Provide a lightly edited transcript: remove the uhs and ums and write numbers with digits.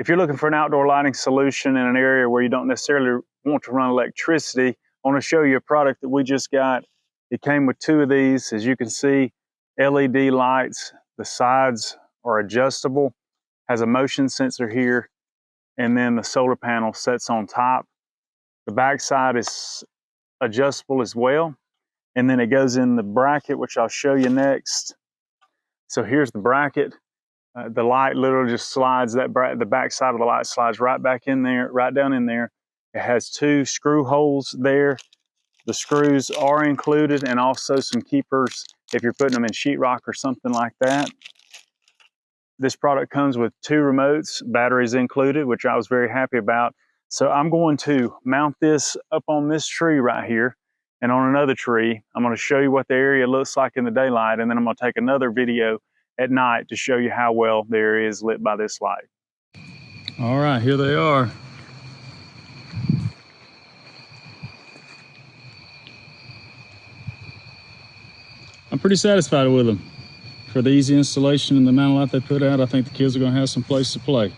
if you're looking for an outdoor lighting solution in an area where you don't necessarily want to run electricity, I want to show you a product that we just got. It came with 2 of these. As you can see, LED lights. The sides are adjustable, has a motion sensor here, and then the solar panel sets on top. The back side is adjustable as well, and then it goes in the bracket, which I'll show you next. So here's the bracket. The light literally just slides, the back side of the light slides right back in there, right down in there. It has 2 screw holes there. The screws are included, and also some keepers if you're putting them in sheetrock or something like that. This product comes with 2 remotes, batteries included, which I was very happy about. So I'm going to mount this up on this tree right here and on another tree. I'm going to show you what the area looks like in the daylight, and then I'm going to take another video at night to show you how well the area is lit by this light. All right, here they are. I'm pretty satisfied with them. For the easy installation and the amount of light they put out, I think the kids are going to have some place to play.